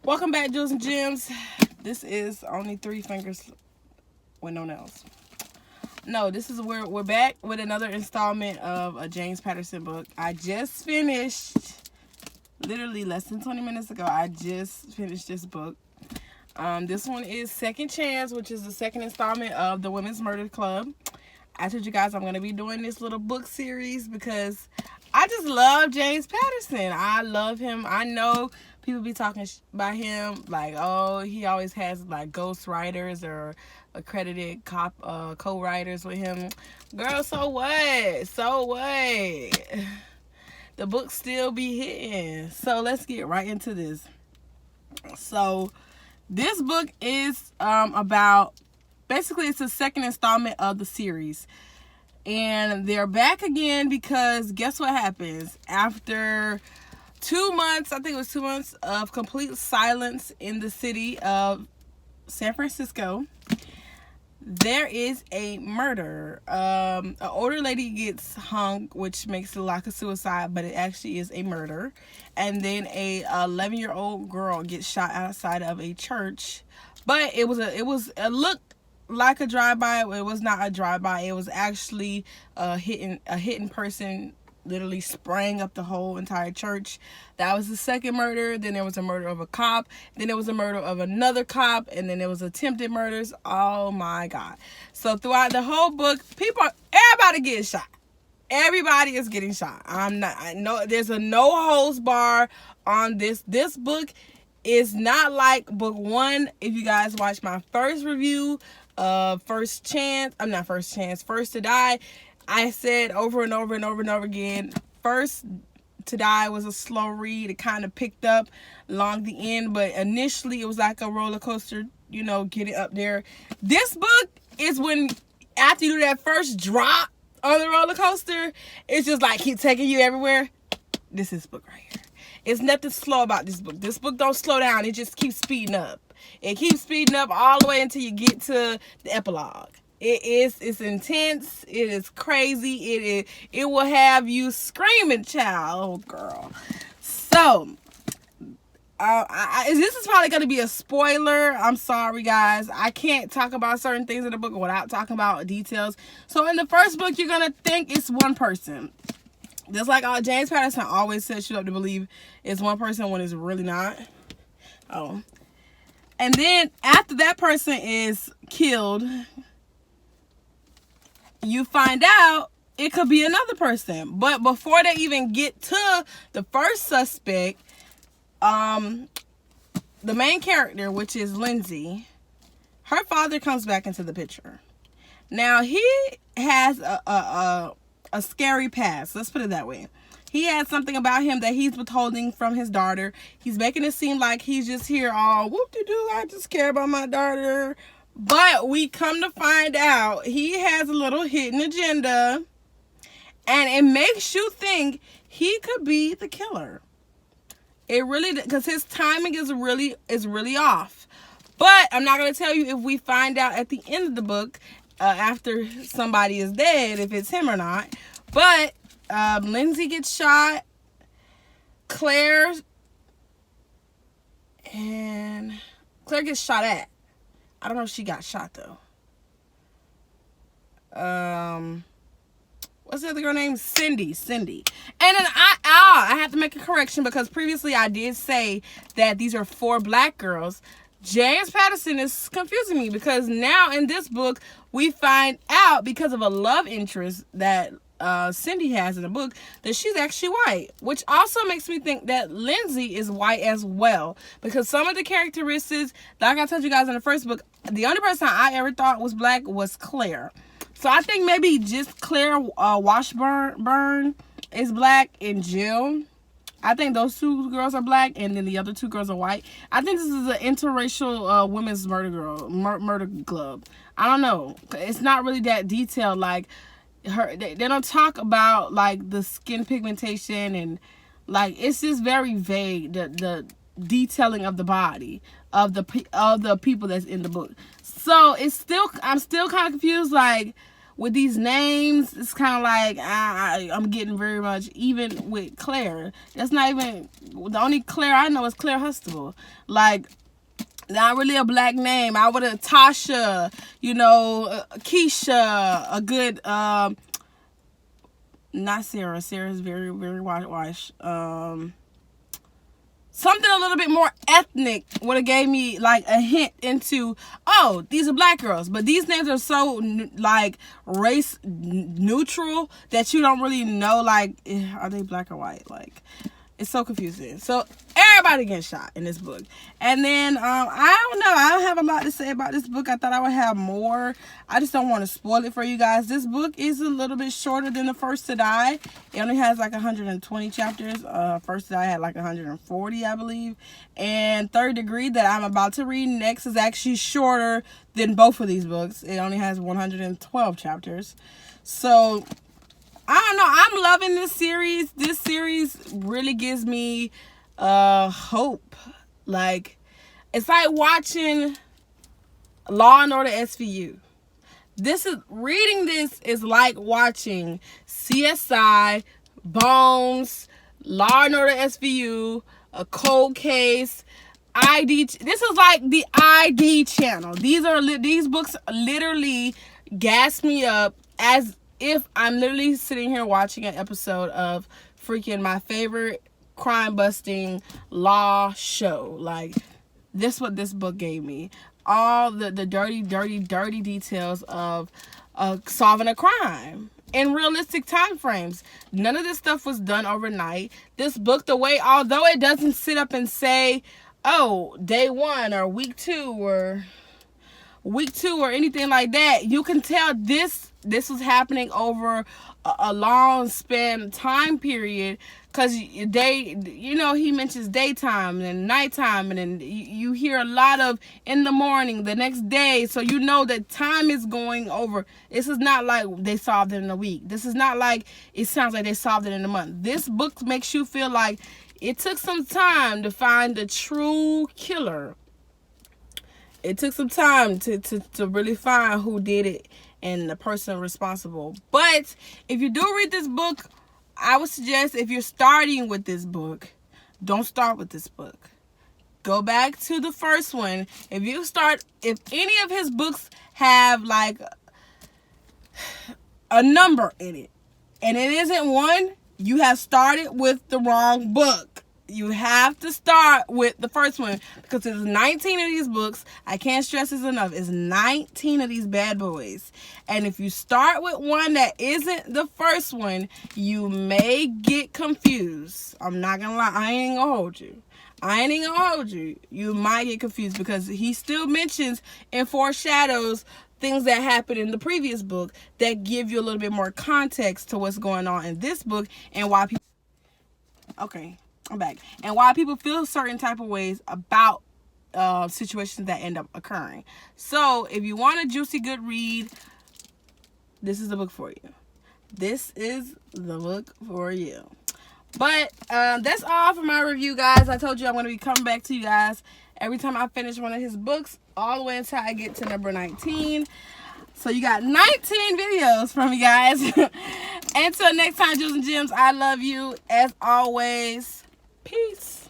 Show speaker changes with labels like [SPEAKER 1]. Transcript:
[SPEAKER 1] Welcome back, Jewels and Gems. This is Only Three Fingers with No Nails. No, this is where we're back with another installment of a James Patterson book. I just finished, literally less than 20 minutes ago, I just finished this book. This one is Second Chance, which is the second installment of the Women's Murder Club. I told you guys I'm going to be doing this little book series because I just love James Patterson. I love him. I know people be talking about him like, oh, he always has like ghost writers or accredited co-writers with him. Girl, so what? So what? The books still be hitting. So let's get right into this. So this book is about, basically it's the second installment of the series. And they're back again because guess what happens? After 2 months, I think it was 2 months of complete silence in the city of San Francisco, there is a murder. An older lady gets hung, which makes it look like a suicide, but it actually is a murder. And then a 11-year-old girl gets shot outside of a church. But it looked like a drive-by. It was not a drive-by. It was actually a hidden person literally spraying up the whole entire church. That was the second murder. Then there was a murder of a cop. Then there was a murder of another cop. And then there was attempted murders. Oh my God. So throughout the whole book, everybody gets shot. Everybody is getting shot. I know there's a no holds bar on this. This book is not like book one. If you guys watch my first review of First to Die, I said over and over and over and over again, First to Die was a slow read. It kind of picked up along the end, but initially it was like a roller coaster, getting up there. This book is when, after you do that first drop on the roller coaster, it's just like keep taking you everywhere. This is the book right here. It's nothing slow about this book. This book don't slow down. It just keeps speeding up. It keeps speeding up all the way until you get to the epilogue. It's intense. It is crazy. It will have you screaming, child. Oh, girl. So, this is probably going to be a spoiler. I'm sorry, guys. I can't talk about certain things in the book without talking about details. So, in the first book, you're going to think it's one person. Just like James Patterson always sets you up to believe it's one person when it's really not. Oh. And then, after that person is killed, you find out it could be another person. But before they even get to the first suspect, the main character, which is Lindsay, her father comes back into the picture. Now, he has a scary past. Let's put it that way. He has something about him that he's withholding from his daughter. He's making it seem like he's just here all whoop-de-doo, I just care about my daughter. But we come to find out he has a little hidden agenda, and it makes you think he could be the killer. It really, because his timing is really off. But I'm not going to tell you if we find out at the end of the book, after somebody is dead, if it's him or not. But Lindsay gets shot. Claire gets shot at. I don't know if she got shot, though. What's the other girl name? Cindy. And then I have to make a correction because previously I did say that these are 4 black girls. James Patterson is confusing me because now in this book, we find out because of a love interest that Cindy has in the book that she's actually white, which also makes me think that Lindsay is white as well, because some of the characteristics, like I told you guys in the first book, the only person I ever thought was black was Claire. So I think maybe just Claire Washburn is black, and Jill, I think those 2 girls are black, and then the other 2 girls are white. I think this is an interracial women's murder club. I don't know. It's not really that detailed. Like, they don't talk about like the skin pigmentation, and like it's just very vague, the detailing of the body of the people that's in the book. So I'm still kind of confused, like with these names, it's kind of like I'm getting very much, even with Claire. That's not even, the only Claire I know is Claire Hustable. Like, not really a black name. I would have Tasha, you know, Keisha, a good, not Sarah. Sarah's very, very whitewash. Something a little bit more ethnic would have gave me like a hint into, oh, these are black girls. But these names are so like race neutral that you don't really know, like, are they black or white? Like, it's so confusing. So everybody gets shot in this book. And then I don't know, I don't have a lot to say about this book. I thought I would have more. I just don't want to spoil it for you guys. This book is a little bit shorter than The First to Die. It only has like 120 chapters. First to Die had like 140, I believe. And Third Degree, that I'm about to read next, is actually shorter than both of these books. It only has 112 chapters. So I don't know. I'm loving this series. This series really gives me hope. Like, it's like watching Law and Order SVU. Reading this is like watching CSI, Bones, Law and Order SVU, A Cold Case, ID. This is like the ID channel. These books literally gas me up as if I'm literally sitting here watching an episode of freaking my favorite crime busting law show. Like, this what this book gave me. All the dirty details of solving a crime in realistic time frames. None of this stuff was done overnight. This book, the way, although it doesn't sit up and say, oh, day 1 or week 2 or anything like that, you can tell this was happening over a long span time period, because he mentions daytime and nighttime, and then you hear a lot of in the morning, the next day, so you know that time is going over. This is not like they solved it in a week. This is not like it sounds like they solved it in a month. This book makes you feel like it took some time to find the true killer. It took some time to really find who did it and the person responsible. But if you do read this book, I would suggest, if you're starting with this book, don't start with this book. Go back to the first one. If any of his books have like a number in it, and it isn't 1, you have started with the wrong book. You have to start with the first one, because there's 19 of these books. I can't stress this enough. It's 19 of these bad boys. And if you start with one that isn't the first one, you may get confused. I'm not going to lie. I ain't going to hold you. You might get confused, because he still mentions and foreshadows things that happened in the previous book that give you a little bit more context to what's going on in this book and why people... Okay. I'm back. And why people feel certain type of ways about situations that end up occurring. So if you want a juicy good read, this is the book for you. This is the book for you. But that's all for my review, guys. I told you I'm going to be coming back to you guys every time I finish one of his books, all the way until I get to number 19. So you got 19 videos from me, guys. Until next time, Jewels and Gems, I love you as always. Peace.